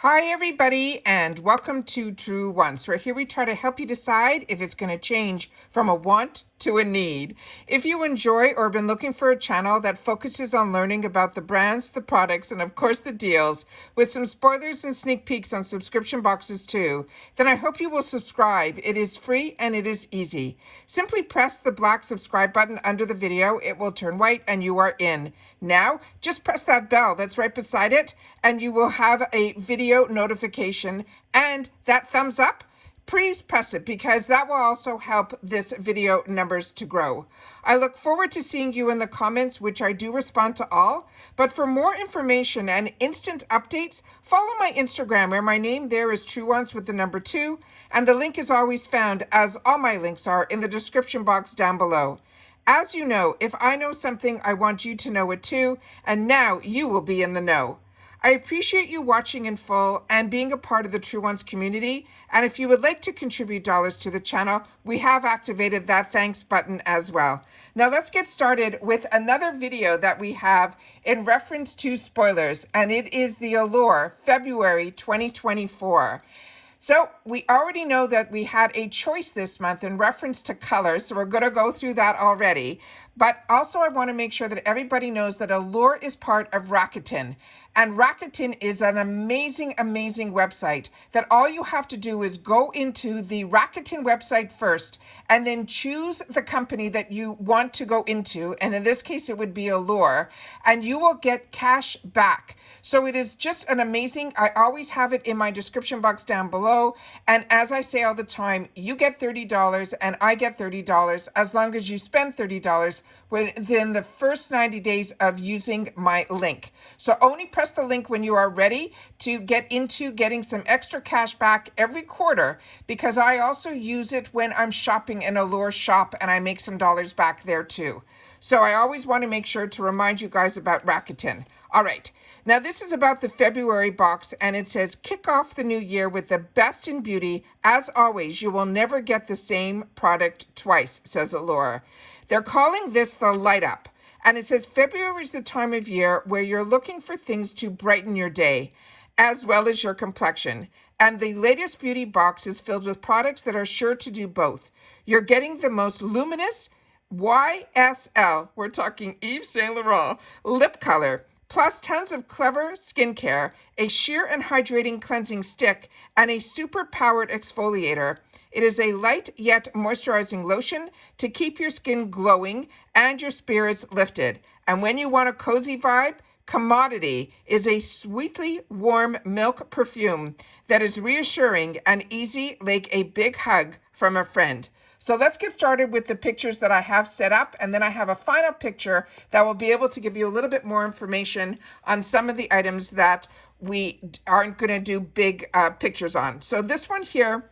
Hi everybody and welcome to Truewants, where here we try to help you decide if it's going to change from a want to a need. If you enjoy or have been looking for a channel that focuses on learning about the brands, the products, and of course the deals, with some spoilers and sneak peeks on subscription boxes too, then I hope you will subscribe. It is free and it is easy. Simply press the black subscribe button under the video. It will turn white and you are in. Now, just press that bell that's right beside it and you will have a video notification, and that thumbs up, please press it because that will also help this video numbers to grow. I look forward to seeing you in the comments, which I do respond to all. But for more information and instant updates, follow my Instagram, where my name there is Truewants with the number 2. And the link is always found, as all my links are, in the description box down below. As you know, if I know something, I want you to know it too. And now you will be in the know. I appreciate you watching in full and being a part of the Truewants community. And if you would like to contribute dollars to the channel, we have activated that thanks button as well. Now let's get started with another video that we have in reference to spoilers, and it is the Allure February 2024. So we already know that we had a choice this month in reference to color, so we're going to go through that already. But also I want to make sure that everybody knows that Allure is part of Rakuten. And Rakuten is an amazing, amazing website that all you have to do is go into the Rakuten website first and then choose the company that you want to go into. And in this case, it would be Allure, and you will get cash back. So it is just an amazing, I always have it in my description box down below. And as I say all the time, you get $30 and I get $30 as long as you spend $30 within the first 90 days of using my link. So only press the link when you are ready to get into getting some extra cash back every quarter, because I also use it when I'm shopping in Allure shop and I make some dollars back there too. So I always want to make sure to remind you guys about Rakuten. All right. Now this is about the February box, and it says, kick off the new year with the best in beauty. As always, you will never get the same product twice, says Allure. They're calling this the light up. And it says February is the time of year where you're looking for things to brighten your day, as well as your complexion. And the latest beauty box is filled with products that are sure to do both. You're getting the most luminous YSL, we're talking Yves Saint Laurent, lip color, plus tons of clever skincare, a sheer and hydrating cleansing stick, and a super powered exfoliator. It is a light yet moisturizing lotion to keep your skin glowing and your spirits lifted. And when you want a cozy vibe, Commodity is a sweetly warm milk perfume that is reassuring and easy like a big hug from a friend. So let's get started with the pictures that I have set up, and then I have a final picture that will be able to give you a little bit more information on some of the items that we aren't going to do big pictures on. So this one here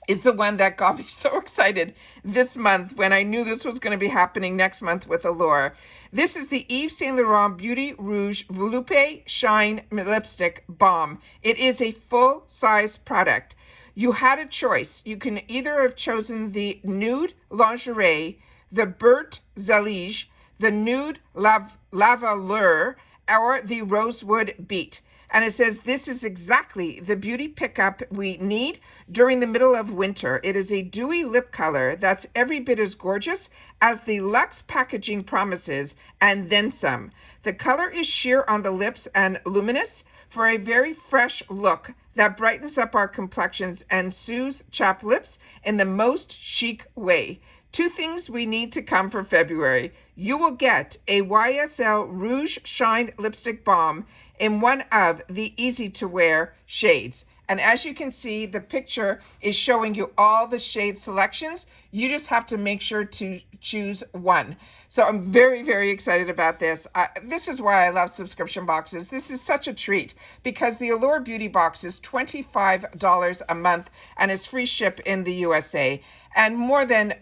is the one that got me so excited this month when I knew this was going to be happening next month with Allure. This is the Yves Saint Laurent Beauty Rouge Volupé Shine Lipstick Balm. It is a full-size product. You had a choice. You can either have chosen the Nude Lingerie, the Bert Zalige, the Nude Lavallure, or the Rosewood Beat. And it says this is exactly the beauty pickup we need during the middle of winter. It is a dewy lip color that's every bit as gorgeous as the luxe packaging promises, and then some. The color is sheer on the lips and luminous for a very fresh look that brightens up our complexions and soothes chapped lips in the most chic way. Two things we need to come for February. You will get a YSL Rouge Shine Lipstick Balm in one of the easy-to-wear shades. And as you can see, the picture is showing you all the shade selections. You just have to make sure to choose one. So I'm very, very excited about this. This is why I love subscription boxes. This is such a treat because the Allure Beauty Box is $25 a month and is free ship in the USA, and more than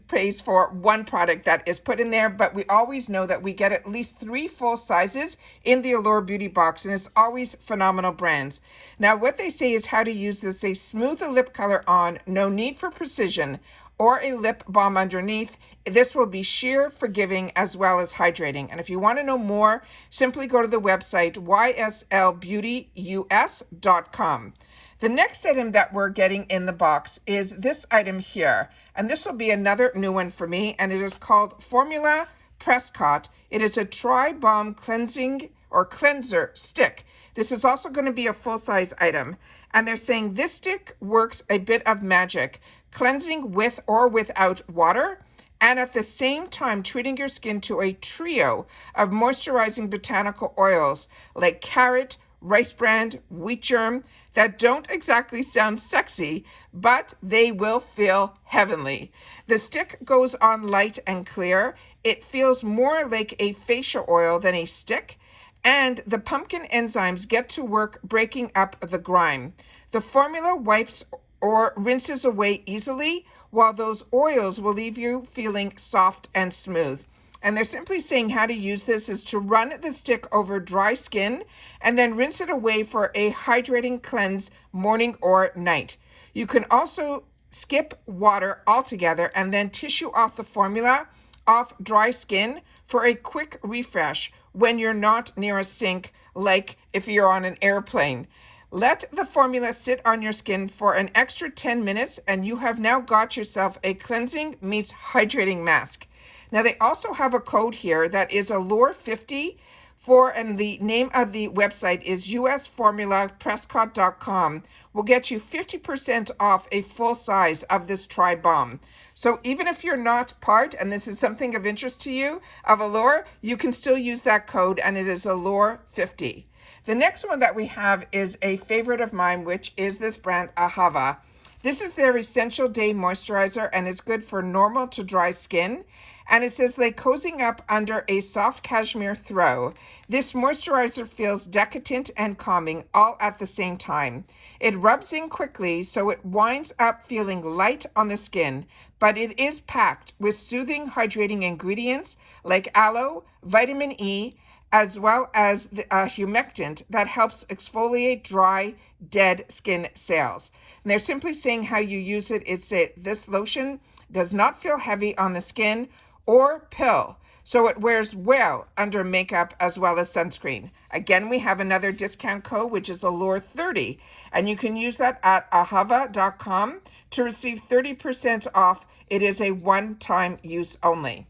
pays for one product that is put in there. But we always know that we get at least 3 full sizes in the Allure Beauty Box, and it's always phenomenal brands. Now, what they say is how to use this. They smooth the lip color on, no need for precision. or a lip balm underneath. This will be sheer, forgiving, as well as hydrating. And if you want to know more, simply go to the website yslbeautyus.com. The next item that we're getting in the box is this item here. And this will be another new one for me, and it is called Formula Prescott. It is a Tri-Balm cleansing or cleanser stick. This is also going to be a full-size item. And they're saying this stick works a bit of magic, cleansing with or without water, and at the same time treating your skin to a trio of moisturizing botanical oils like carrot, rice bran, wheat germ that don't exactly sound sexy, but they will feel heavenly. The stick goes on light and clear. It feels more like a facial oil than a stick, and the pumpkin enzymes get to work breaking up the grime. The formula wipes or rinses away easily, while those oils will leave you feeling soft and smooth. And they're simply saying how to use this is to run the stick over dry skin and then rinse it away for a hydrating cleanse morning or night. You can also skip water altogether and then tissue off the formula off dry skin for a quick refresh when you're not near a sink, like if you're on an airplane. Let the formula sit on your skin for an extra 10 minutes and you have now got yourself a cleansing meets hydrating mask. Now they also have a code here that is Allure 50 and the name of the website is usformulaprescott.com. Will get you 50% off a full size of this Tri-Balm. So even if you're not part, and this is something of interest to you, of Allure, you can still use that code, and it is Allure 50. The next one that we have is a favorite of mine, which is this brand Ahava. This is their Essential Day Moisturizer, and it's good for normal to dry skin. And it says, like cozying up under a soft cashmere throw. This moisturizer feels decadent and calming all at the same time. It rubs in quickly, so it winds up feeling light on the skin, but it is packed with soothing, hydrating ingredients like aloe, vitamin E, as well as the humectant that helps exfoliate dry, dead skin cells. And they're simply saying how you use it. It's this lotion does not feel heavy on the skin or pill, so it wears well under makeup as well as sunscreen. Again, we have another discount code, which is Allure 30, and you can use that at ahava.com to receive 30% off. It is a one-time use only.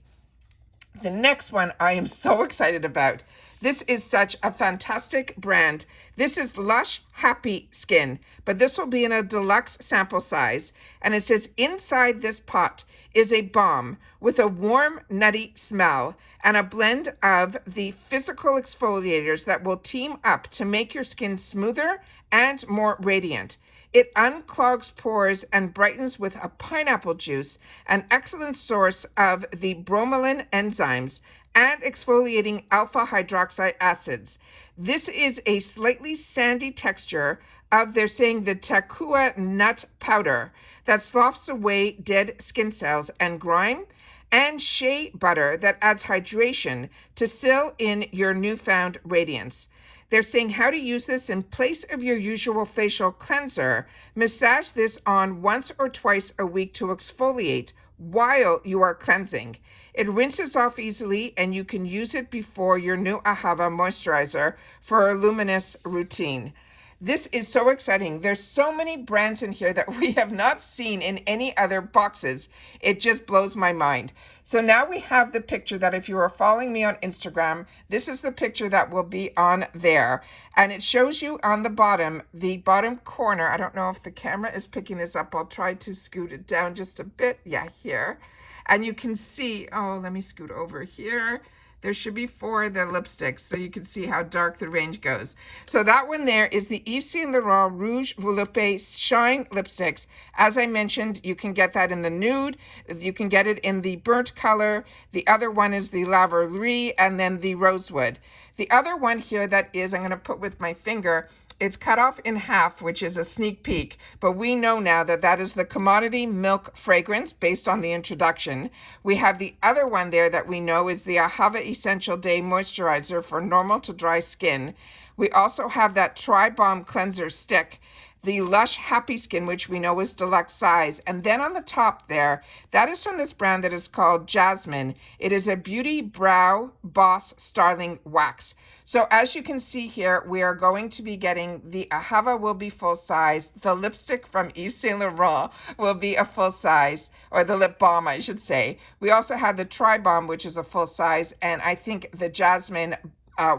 The next one I am so excited about. This is such a fantastic brand. This is Lush Happy Skin, but this will be in a deluxe sample size. And it says inside this pot is a balm with a warm, nutty smell and a blend of the physical exfoliators that will team up to make your skin smoother and more radiant. It unclogs pores and brightens with a pineapple juice, an excellent source of the bromelain enzymes and exfoliating alpha hydroxy acids. This is a slightly sandy texture of, they're saying, the takua nut powder that sloughs away dead skin cells and grime, and shea butter that adds hydration to seal in your newfound radiance. They're saying how to use this in place of your usual facial cleanser. Massage this on once or twice a week to exfoliate while you are cleansing. It rinses off easily, and you can use it before your new Ahava moisturizer for a luminous routine. This is so exciting. There's so many brands in here that we have not seen in any other boxes. It just blows my mind. So now we have the picture that if you are following me on Instagram, this is the picture that will be on there. And it shows you on the bottom corner. I don't know if the camera is picking this up. I'll try to scoot it down just a bit. Yeah, here. And you can see, let me scoot over here. There should be 4 of the lipsticks, so you can see how dark the range goes. So that one there is the Yves Saint Laurent Rouge Volupé Shine lipsticks. As I mentioned, you can get that in the nude. You can get it in the burnt color. The other one is the La Verrerie, and then the rosewood. The other one here that is, I'm going to put with my finger, it's cut off in half, which is a sneak peek, but we know now that that is the commodity milk fragrance based on the introduction. We have the other one there that we know is the Ahava Essential Day Moisturizer for normal to dry skin. We also have that Tri-Balm cleanser stick, the Lush Happy Skin, which we know is deluxe size. And then on the top there, that is from this brand that is called Jasmine. It is a Beauty Brow Boss Starling Wax. So as you can see here, we are going to be getting the Ahava will be full size. The lipstick from Yves Saint Laurent will be a full size, or the lip balm, I should say. We also have the Tri Balm, which is a full size, and I think the Jasmine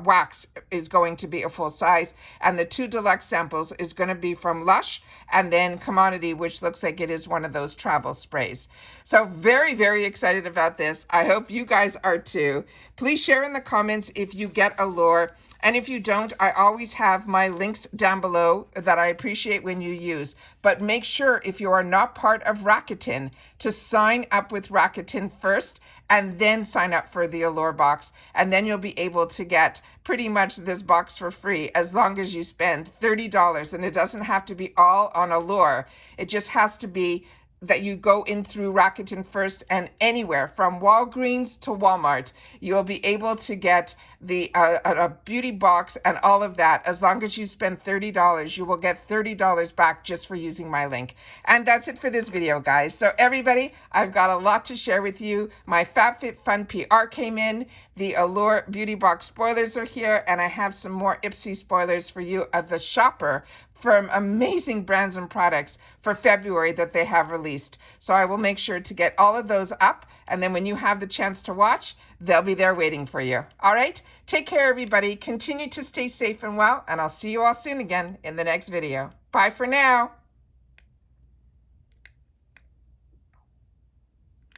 wax is going to be a full size, and the 2 deluxe samples is going to be from Lush, and then Commodity, which looks like it is one of those travel sprays. So very, very excited about this. I hope you guys are too. Please share in the comments if you get Allure. And if you don't, I always have my links down below that I appreciate when you use. But make sure, if you are not part of Rakuten, to sign up with Rakuten first and then sign up for the Allure box. And then you'll be able to get pretty much this box for free as long as you spend $30. And it doesn't have to be all on Allure. It just has to be that you go in through Rakuten first, and anywhere from Walgreens to Walmart, you'll be able to get the a beauty box and all of that. As long as you spend $30, you will get $30 back just for using my link. And that's it for this video, guys. So everybody, I've got a lot to share with you. My FabFitFun PR came in. The Allure Beauty Box spoilers are here, and I have some more Ipsy spoilers for you of the shopper from amazing brands and products for February that they have released. So I will make sure to get all of those up, and then when you have the chance to watch, they'll be there waiting for you. All right? Take care, everybody. Continue to stay safe and well, and I'll see you all soon again in the next video. Bye for now.